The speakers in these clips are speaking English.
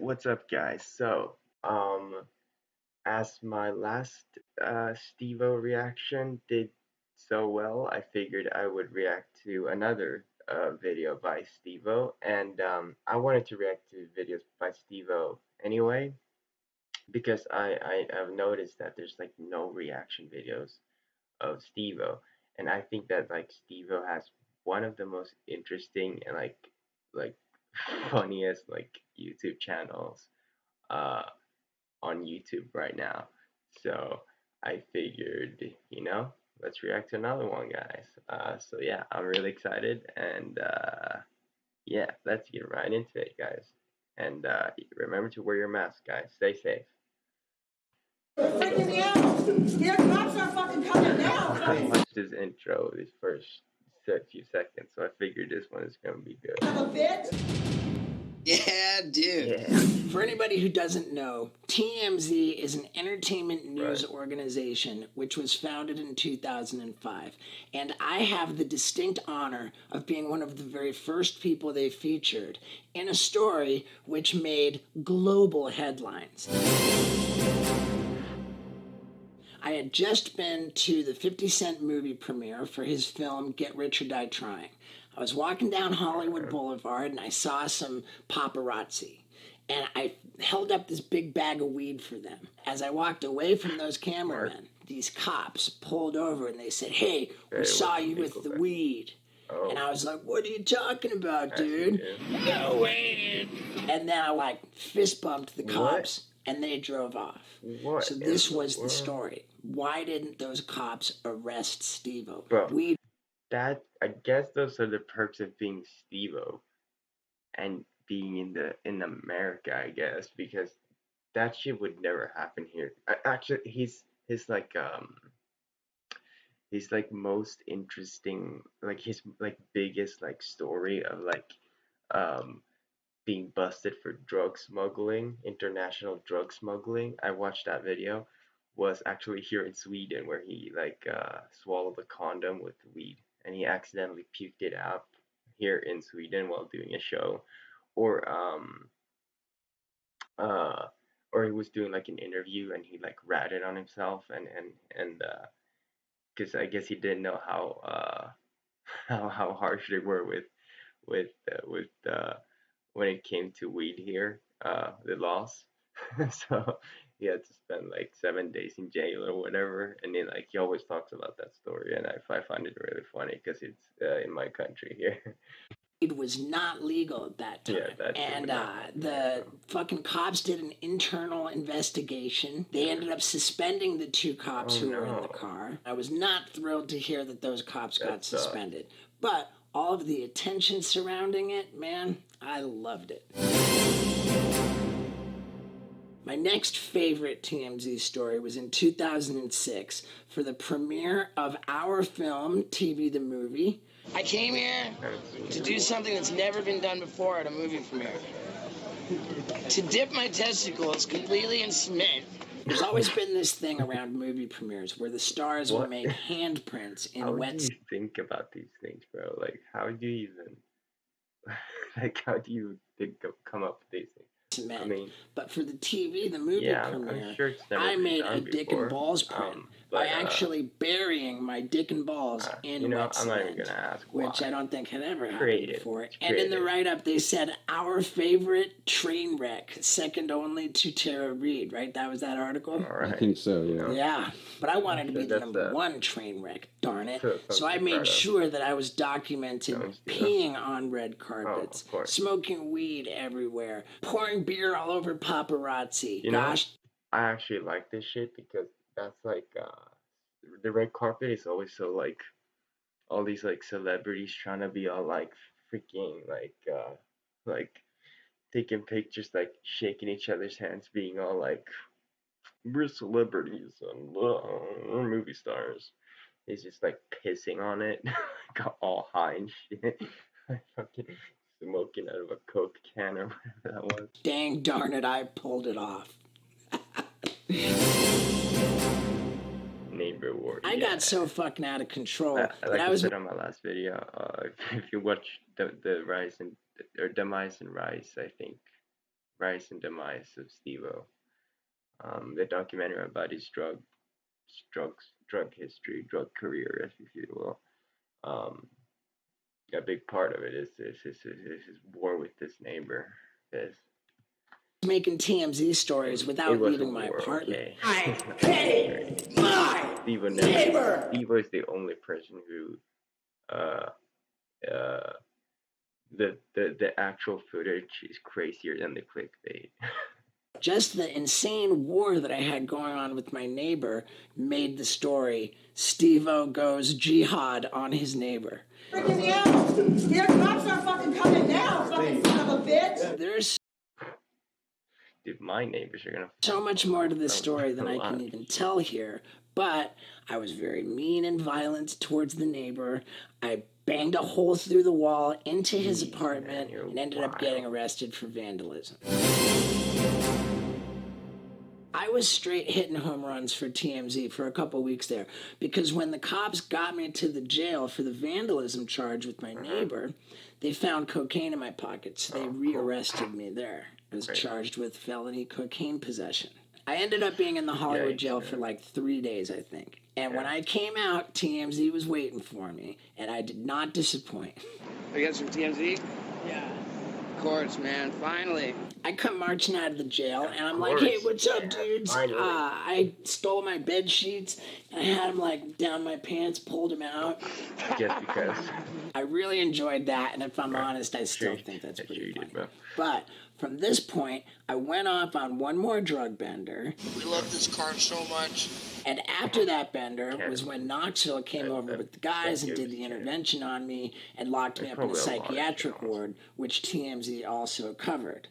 What's up, guys? As my last Stevo reaction did so well, I figured I would react to another video by Stevo, and I wanted to react to videos by Stevo anyway because I have noticed that there's like no reaction videos of Stevo, and I think that like Stevo has one of the most interesting and like funniest like YouTube channels uh on YouTube right now. So I figured, let's react to another one, guys. So yeah, I'm really excited, and yeah, let's get right into it, guys. And remember to wear your mask, guys. Stay safe. Freaking me out. Your cops are fucking coming now. I watched this intro, this first few seconds, so I figured this one is gonna be good. Son of a bitch. Yeah, dude. Yeah. For anybody who doesn't know, TMZ is an entertainment news Right. organization which was founded in 2005. And I have the distinct honor of being one of the very first people they featured in a story which made global headlines. I had just been to the 50 Cent movie premiere for his film Get Rich or Die Trying. I was walking down Hollywood Boulevard and I saw some paparazzi. And I held up this big bag of weed for them. As I walked away from those cameramen, these cops pulled over and they said, "Hey, we saw you with the weed." Oh. And I was like, "What are you talking about, dude?" No way. And then I like fist bumped the cops and they drove off. What? So this was the story. Why didn't those cops arrest Steve-O? Bro, that I guess those are the perks of being Steve-O and being in America, I guess, because that shit would never happen here. Actually, his like most interesting, like his like biggest like story of like um being busted for drug smuggling, international drug smuggling. I watched that video, was actually here in Sweden where he like swallowed a condom with weed and he accidentally puked it out here in Sweden while doing a show. Or uh or he was doing like an interview and he like ratted on himself and because I guess he didn't know how how harsh they were with when it came to weed here, the laws. So he had to spend like 7 days in jail or whatever, and then like he always talks about that story, and I find it really funny because it's in my country here. It was not legal at that time. Yeah, that's and not the fucking cops did an internal investigation. They ended up suspending the two cops who were in the car. I was not thrilled to hear that those cops got suspended. But all of the attention surrounding it, man, I loved it. My next favorite TMZ story was in 2006 for the premiere of our film, TV the Movie. I came here to do something that's never been done before at a movie premiere. To dip my testicles completely in cement. There's always been this thing around movie premieres where the stars will make handprints in How do you think about these things, bro? Like, how do you even how do you come up with these things? cement. I mean, but for the TV, the movie premiere, I'm sure it's never I been made done a dick before. and balls print by actually burying my dick and balls in wet I'm not even cement, gonna ask which why. I don't think had ever happened Creative. before. It's And in the creative. write-up, they said, "Our favorite train wreck, second only to Tara Reid," right? That was that article? All right. I think so, yeah. Yeah, but I wanted to be the that's number one train wreck, darn it. So So I something made proud of. sure that I was documented Don't you? peeing on red carpets, of course. smoking weed everywhere, pouring beer all over paparazzi. You know, I actually like this shit because that's like the red carpet is always so like all these like celebrities trying to be all like freaking like taking pictures like shaking each other's hands being all like we're celebrities and we're movie stars. He's just like pissing on it, got all high and shit, like fucking smoking out of a Coke can or whatever that was. Dang darn it, I pulled it off. Neighbor Ward. I got so fucking out of control Like that I said on my last video, if you watch the rise and or demise and rise, I think rise and demise of Steve-O. The documentary about his drug history, drug career, if you will. Um, a big part of it is his war with this neighbor. This making TMZ stories it without was a leaving my war, apartment. okay. I hate my neighbor. Steve is the only person who uh uh the actual footage is crazier than the clickbait. Just the insane war that I had going on with my neighbor made the story Steve-O goes jihad on his neighbor. Freaking me out. Your cops are fucking coming now, fucking son of a bitch. There's Dude, my neighbors are gonna so much more to this that story was than a I lot. can even tell here, but I was very mean and violent towards the neighbor. I banged a hole through the wall into his Jeez, apartment man, you're and ended up wild. getting arrested for vandalism. I was straight hitting home runs for TMZ for a couple weeks there because when the cops got me to the jail for the vandalism charge with my neighbor, they found cocaine in my pocket, so they rearrested me there. I was charged with felony cocaine possession. I ended up being in the Hollywood jail for like 3 days, I think. And when I came out, TMZ was waiting for me, and I did not disappoint. Are you guys from TMZ? Yeah. Of course, man. Finally. I come marching out of the jail, and I'm like, course, hey, what's up, dudes? finally. I stole my bed sheets, and I had them, like, down my pants, pulled them out. Just because. I really enjoyed that, and if I'm honest, I still think that's pretty funny. But from this point, I went off on one more drug bender. We love this car so much. And after that bender was when Knoxville came over with the guys and did the intervention on me and locked me up in a psychiatric ward, which TMZ also covered.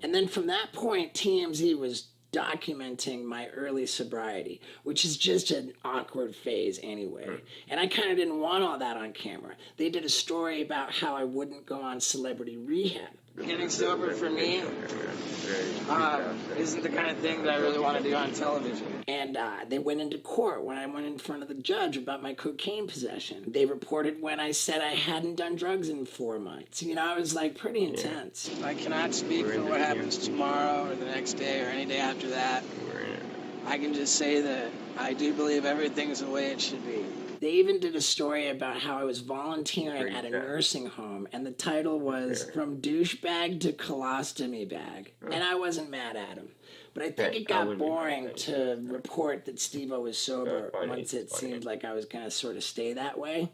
And then from that point, TMZ was documenting my early sobriety, which is just an awkward phase anyway. And I kind of didn't want all that on camera. They did a story about how I wouldn't go on celebrity rehab. Getting sober for me isn't the kind of thing that I really want to do on television. And they went into court when I went in front of the judge about my cocaine possession. They reported when I said I hadn't done drugs in 4 months. You know, I was like pretty intense. I cannot speak for what happens tomorrow or the next day or any day after that. I can just say that I do believe everything's the way it should be. They even did a story about how I was volunteering at a nursing home, and the title was From Douchebag to Colostomy Bag. And I wasn't mad at him. But I think it got boring to report that Steve-O was sober once it seemed like I was going to sort of stay that way.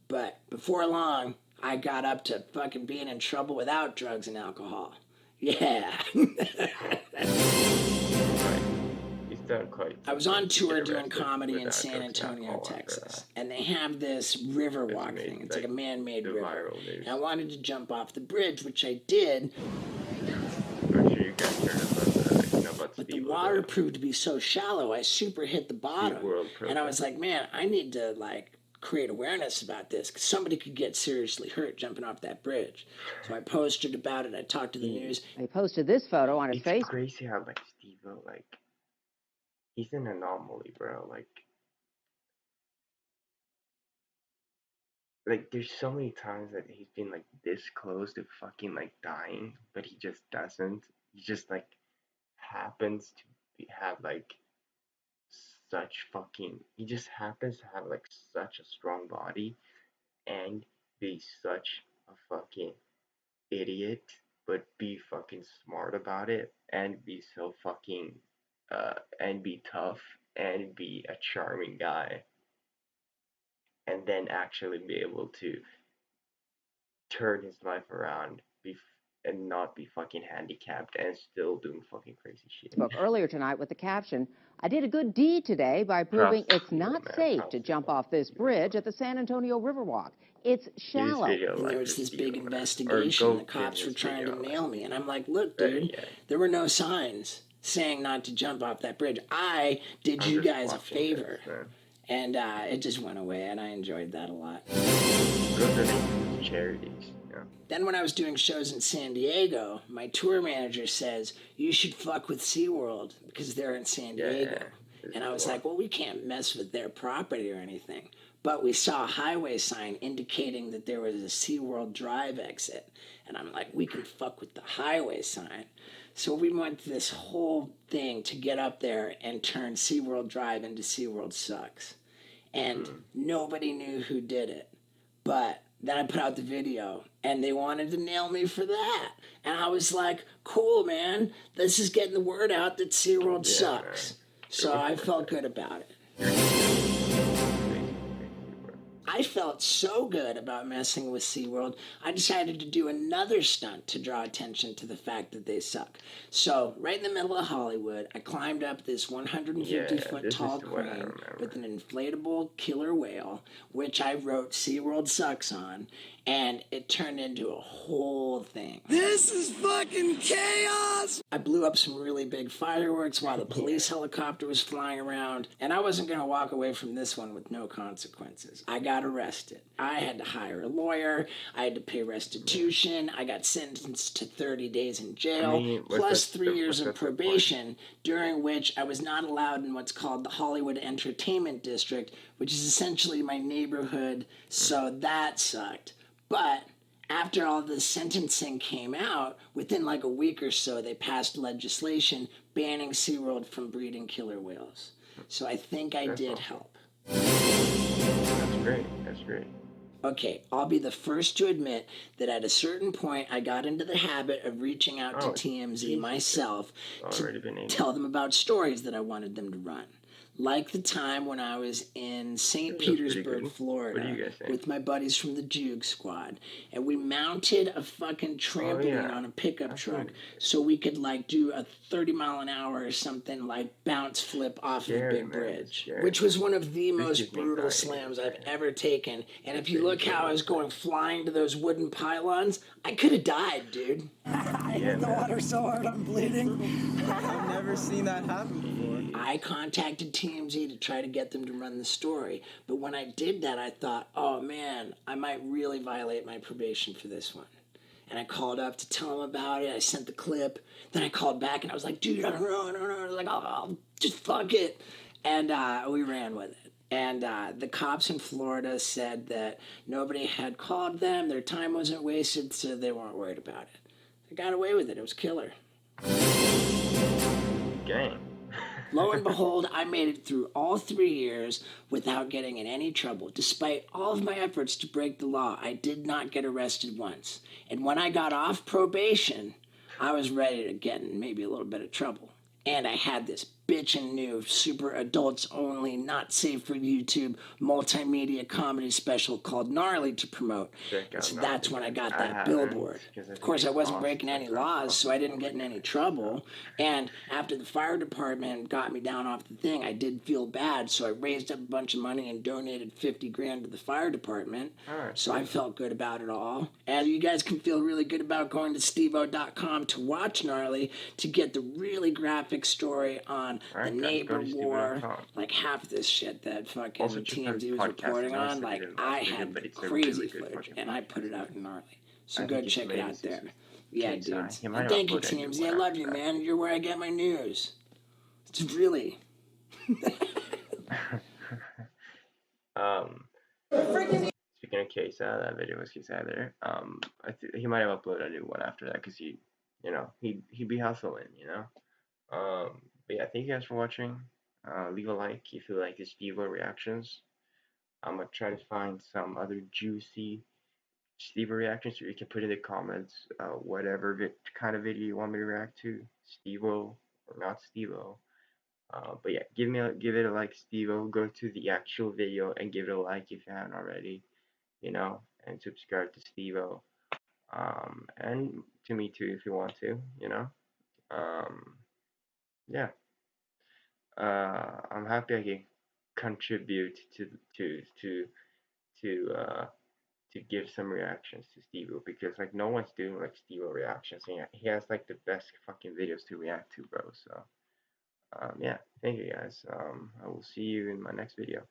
But before long, I got up to fucking being in trouble without drugs and alcohol. Yeah. I was on tour doing comedy in San Antonio, Texas, and they have this river walk thing. It's like a man-made river. And I wanted to jump off the bridge, which I did. But the water proved to be so shallow, I super hit the bottom. And I was like, man, I need to like create awareness about this because somebody could get seriously hurt jumping off that bridge. So I posted about it. I talked to the news. He posted this photo on his Facebook. It's crazy how like Steve-O, like he's an anomaly, bro. Like there's so many times that he's been like this close to fucking like dying, but he just doesn't. He just like happens to have like such fucking. He just happens to have like such a strong body, and be such a fucking idiot, but be fucking smart about it, and be so fucking and be tough and be a charming guy, and then actually be able to turn his life around, and not be fucking handicapped and still doing fucking crazy shit. Spoke earlier tonight with the caption, "I did a good deed today by proving it's not safe to jump off this bridge at the San Antonio Riverwalk. It's shallow." And there was this big investigation. The cops were trying to nail me. And I'm like, look, dude, there were no signs saying not to jump off that bridge. I did you guys a favor. And it just went away, and I enjoyed that a lot. Charities. Then when I was doing shows in San Diego, my tour manager says, you should fuck with SeaWorld because they're in San Diego. And I was like, well, we can't mess with their property or anything. but we saw a highway sign indicating that there was a SeaWorld Drive exit. And I'm like, we can fuck with the highway sign. So we went through this whole thing to get up there and turn SeaWorld Drive into SeaWorld Sucks. And nobody knew who did it. But then I put out the video and they wanted to nail me for that. And I was like, cool, man. This is getting the word out that SeaWorld sucks. Man. So I felt good about it. I felt so good about messing with SeaWorld, I decided to do another stunt to draw attention to the fact that they suck. So, right in the middle of Hollywood, I climbed up this 150-foot tall crane with an inflatable killer whale, which I wrote SeaWorld Sucks on, and it turned into a whole thing. This is fucking chaos! I blew up some really big fireworks while the police helicopter was flying around, and I wasn't going to walk away from this one with no consequences. I got arrested. I had to hire a lawyer. I had to pay restitution. I got sentenced to 30 days in jail, plus 3 years in probation, during which I was not allowed in what's called the Hollywood Entertainment District, which is essentially my neighborhood, so that sucked. But after all the sentencing came out, within like a week or so, they passed legislation banning SeaWorld from breeding killer whales. So I think I did help. That's great. That's great. Okay, I'll be the first to admit that at a certain point I got into the habit of reaching out to TMZ myself to tell them about stories that I wanted them to run. Like the time when I was in St. Petersburg, Florida, with my buddies from the Juke Squad, and we mounted a fucking trampoline on a pickup truck so we could like do a 30-mile-an-hour or something, like bounce flip off of a big bridge, which was one of the most brutal slams I've ever taken. And if you look how I was going flying to those wooden pylons, I could have died, dude. I hit the water so hard I'm bleeding. I've never seen that happen before. I contacted TMZ to try to get them to run the story, but when I did that, I thought, oh man, I might really violate my probation for this one. And I called up to tell them about it. I sent the clip. Then I called back and I was like, dude, I don't know. I was like, oh, just fuck it. And we ran with it. And the cops in Florida said that nobody had called them, their time wasn't wasted, so they weren't worried about it. They got away with it. It was killer. Gang. Lo and behold, I made it through all 3 years without getting in any trouble. Despite all of my efforts to break the law, I did not get arrested once. And when I got off probation, I was ready to get in maybe a little bit of trouble. And I had this bitchin' new, super adults only, not safe for YouTube, multimedia comedy special called Gnarly to promote. So that's when I got that billboard. Of course, I wasn't breaking any laws, so I didn't get in any trouble. And after the fire department got me down off the thing, I did feel bad, so I raised up a bunch of money and donated 50 grand to the fire department. So I felt good about it all. And you guys can feel really good about going to stevo.com to watch Gnarly to get the really graphic story on the neighbor war, like half this shit that fucking TMZ was reporting on. Like, I had crazy footage, and I put it out in Gnarly. So go check it out there. Yeah, dudes. And thank you, TMZ. I love you, man. You're where I get my news. It's really. Speaking of Kesa, that video was Kesa there. He might have uploaded a new one after that because he'd be hustling, But yeah, thank you guys for watching. Leave a like if you like this Stevo reactions. I'm gonna try to find some other juicy Stevo reactions so you can put in the comments whatever kind of video you want me to react to, Stevo or not Stevo. But yeah, give it a like, Stevo. Go to the actual video and give it a like if you haven't already, and subscribe to Stevo. And to me too if you want to, yeah. I'm happy I can contribute to give some reactions to Stevo because like no one's doing like Stevo reactions. And he has like the best fucking videos to react to, bro. So yeah, thank you guys. I will see you in my next video.